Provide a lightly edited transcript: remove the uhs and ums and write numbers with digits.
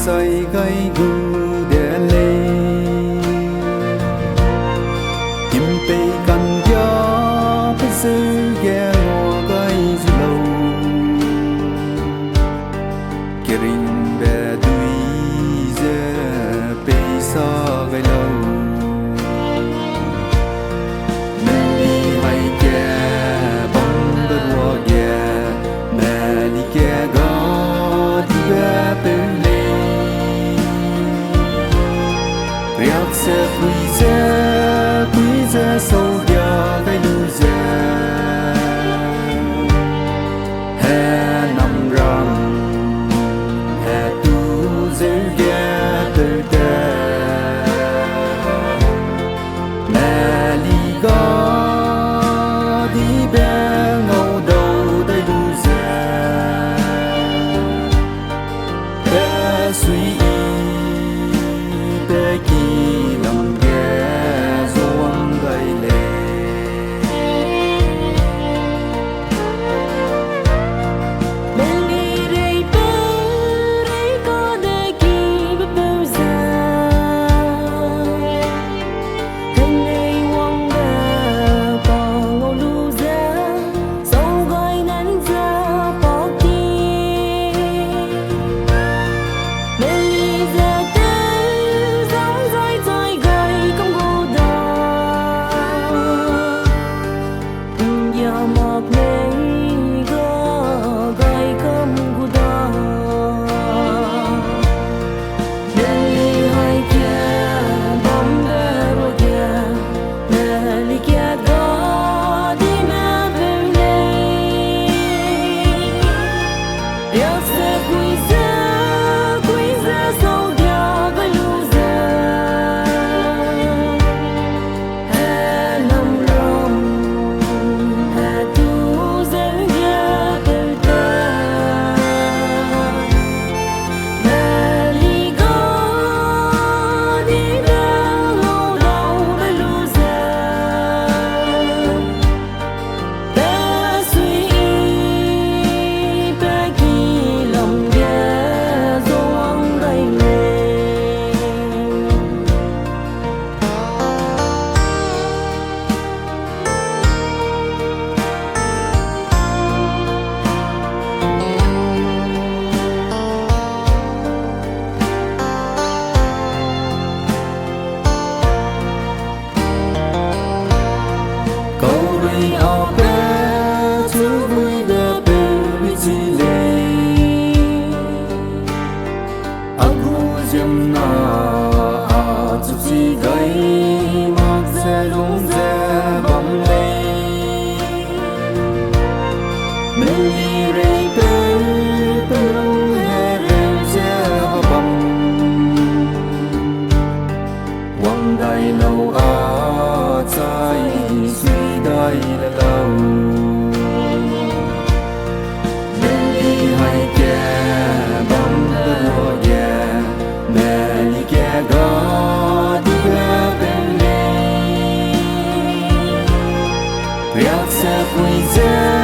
say gây gu để lên tìm tây cần gió phải giữ ghé ngõ gây dù lâu kirin bè đuôi giờ bê sa gây lâu mẹ đi hay kẻ bóng bờ rùa ghé mẹ đi kẻ gõ đi bè bê Riak se quý giá sâu gia gây lưu giá Hè nằm rằm Hè tu dễ ghé từ đà Mẹ đi gó đi bé ngâu đầu đầy lưu giá Bé suy bé kỳ Đại lâu ở trái suy đại là lâu bên đi hay kẻ bóng đua ghé mẹ đi kẻ gõ đi ghé bên đi riak sẽ vui vẻ